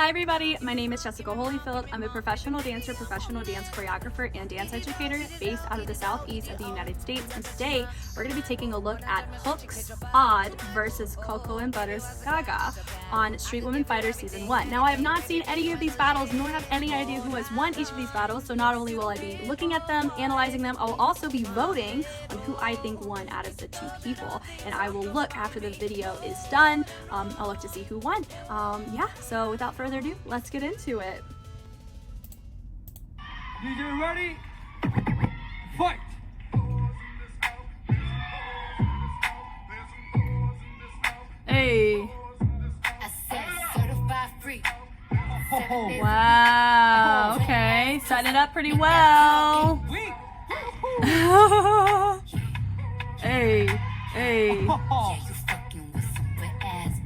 Hi everybody, my name is Jessica Holyfield. I'm a professional dancer, professional dance choreographer, and dance educator based out of the southeast of the United States. And today we're going to be taking a look at Hook's Odd versus Coco and Butter's Gaga on Street Women Fighter Season 1. Now I have not seen any of these battles, nor have any idea who has won each of these battles, so not only will I be looking at them, analyzing them, I'll also be voting on who I think won out of the two people. And I will look after the video is done. I'll look to see who won. Yeah, so without further ado, let's get into it. DJ ready? Fight! Hey. Oh, Wow. Okay, setting it up pretty well. Hey. Hey.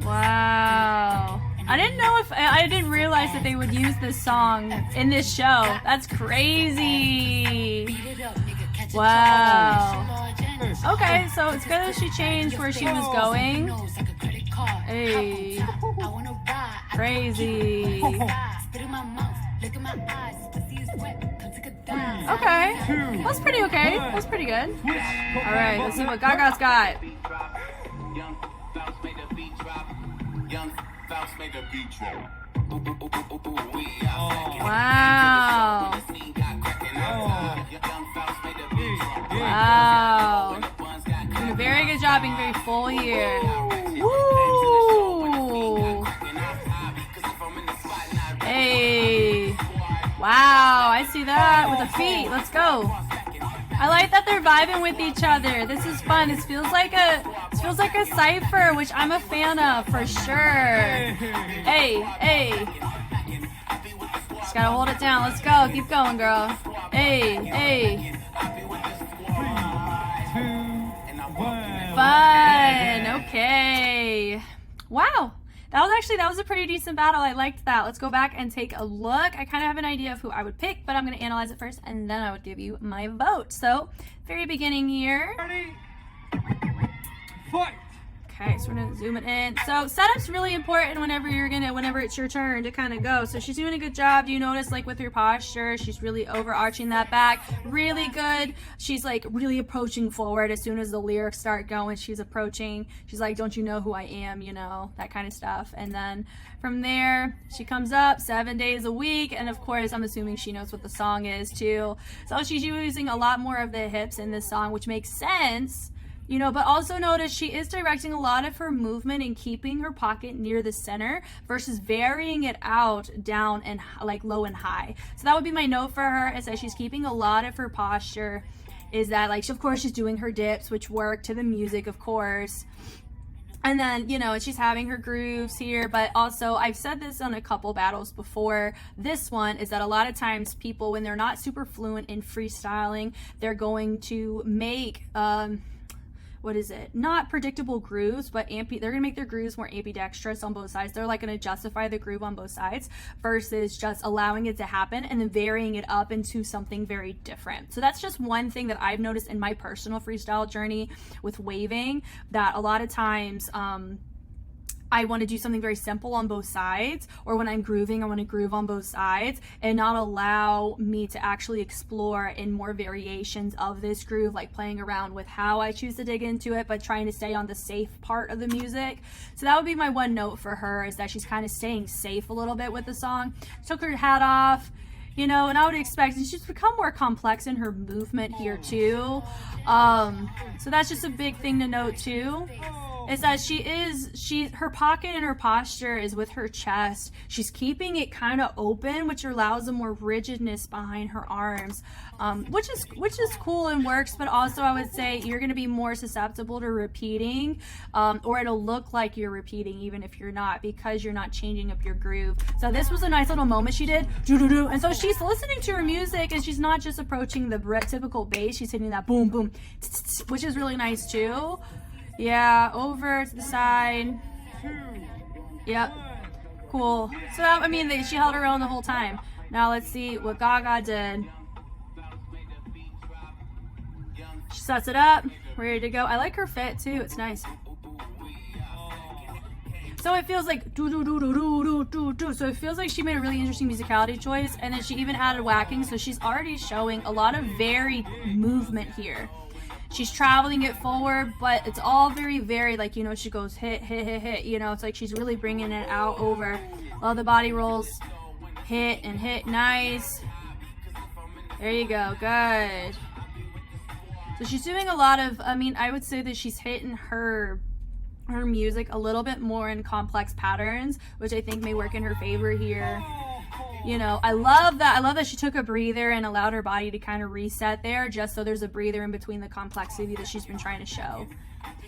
Wow. I didn't know if I didn't realize that they would use this song in this show. That's crazy. Wow. Okay, so it's good that she changed where she was going. Hey. Crazy. Okay. That's pretty okay. That's pretty good. Alright, let's see what Gaga's got. Wow. Wow. Doing a very good job, being very full here. Woo. Hey. Wow, I see that with the feet. Let's go. I like that they're vibing with each other. This is fun. This feels like a cypher, which I'm a fan of for sure. Hey, hey. Just gotta hold it down. Let's go. Keep going, girl. Hey, hey. Fun. Okay. Wow. That was a pretty decent battle. I liked that. Let's go back and take a look. I kind of have an idea of who I would pick, but I'm going to analyze it first, and then I would give you my vote. So, very beginning here. ready? Fight! Okay, so we're gonna zoom it in. So setup's really important whenever it's your turn to kind of go. So she's doing a good job. Do you notice, like, with her posture, she's really overarching that back. Really good. She's like really approaching forward as soon as the lyrics start going. She's approaching. She's like, don't you know who I am? You know, that kind of stuff. And then from there, she comes up 7 days a week. And of course, I'm assuming she knows what the song is too. So she's using a lot more of the hips in this song, which makes sense. You know, but also notice she is directing a lot of her movement and keeping her pocket near the center versus varying it out down and like low and high. So that would be my note for her, is that she's keeping a lot of her posture, is that like, of course she's doing her dips, which work to the music, of course. And then, you know, she's having her grooves here, but also I've said this on a couple battles before. This one is that a lot of times people, when they're not super fluent in freestyling, they're going to make, not predictable grooves, but they're gonna make their grooves more ambidextrous on both sides. They're like gonna justify the groove on both sides versus just allowing it to happen and then varying it up into something very different. So that's just one thing that I've noticed in my personal freestyle journey with waving, that a lot of times I want to do something very simple on both sides, or when I'm grooving, I want to groove on both sides and not allow me to actually explore in more variations of this groove, like playing around with how I choose to dig into it, but trying to stay on the safe part of the music. So that would be my one note for her, is that she's kind of staying safe a little bit with the song. Took her hat off, you know, and I would expect, and she's become more complex in her movement here too. So that's just a big thing to note too. Is that her pocket and her posture is with her chest. She's keeping it kind of open, which allows a more rigidness behind her arms, which is cool and works. But also, I would say you're going to be more susceptible to repeating, or it'll look like you're repeating even if you're not, because you're not changing up your groove. So this was a nice little moment she did, and so she's listening to her music, and she's not just approaching the typical bass. She's hitting that boom boom, which is really nice too. Yeah, over to the side. Yep. Cool. So, I mean, she held her own the whole time. Now, let's see what Gaga did. She sets it up. Ready to go. I like her fit, too. It's nice. So it feels like do do do do do do do do. So it feels like she made a really interesting musicality choice, and then she even added whacking, so she's already showing a lot of varied movement here. She's traveling it forward, but it's all very varied. Like, you know, she goes hit, hit, hit, hit. You know, it's like she's really bringing it out over. All the body rolls, hit and hit, nice. There you go, good. So she's doing a lot of, I mean, I would say that she's hitting her music a little bit more in complex patterns, which I think may work in her favor here. You know, I love that. I love that she took a breather and allowed her body to kind of reset there, just so there's a breather in between the complexity that she's been trying to show.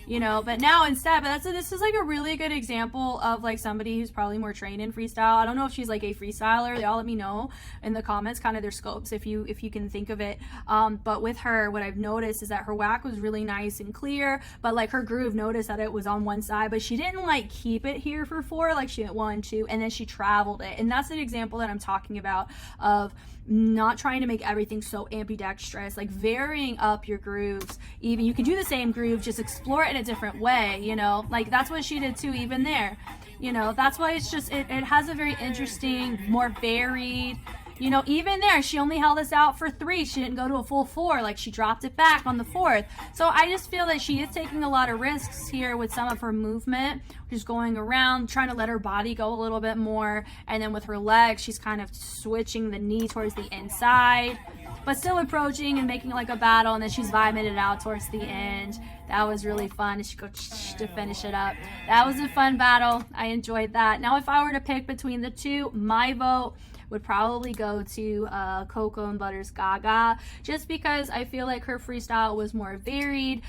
You know, but now instead, this is like a really good example of like somebody who's probably more trained in freestyle. I don't know if she's like a freestyler. Y'all let me know in the comments kind of their scopes if you can think of it. But with her, what I've noticed is that her whack was really nice and clear, but like her groove, noticed that it was on one side, but she didn't like keep it here for 4, like she went 1, 2, and then she traveled it. And that's an example that I'm talking about of not trying to make everything so ambidextrous, like varying up your grooves. Even you can do the same groove, just explore it in a different way, you know, like that's what she did too, even there, you know. That's why it's just it has a very interesting, more varied, you know. Even there, she only held this out for 3. She didn't go to a full 4, like she dropped it back on the 4th. So I just feel that she is taking a lot of risks here with some of her movement, just going around, trying to let her body go a little bit more. And then with her legs, she's kind of switching the knee towards the inside, but still approaching and making it like a battle. And then she's vibing it out towards the end. That was really fun. And she goes to finish it up. That was a fun battle. I enjoyed that. Now, if I were to pick between the two, my vote would probably go to Coco and Butter's Gaga, just because I feel like her freestyle was more varied.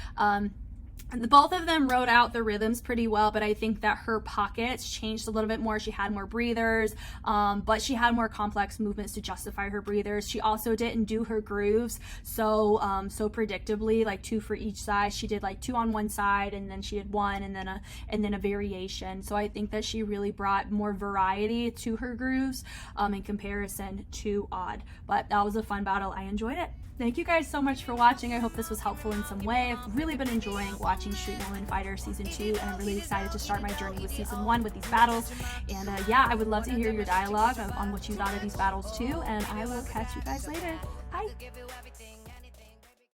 Both of them wrote out the rhythms pretty well, but I think that her pockets changed a little bit more. She had more breathers, but she had more complex movements to justify her breathers. She also didn't do her grooves so predictably, like 2 for each side. She did like 2 on one side, and then she did 1, and then a variation. So I think that she really brought more variety to her grooves in comparison to Odd. But that was a fun battle. I enjoyed it. Thank you guys so much for watching. I hope this was helpful in some way. I've really been enjoying watching Street Woman Fighter Season 2, and I'm really excited to start my journey with Season 1 with these battles. And yeah, I would love to hear your dialogue on what you thought of these battles too, and I will catch you guys later. Bye!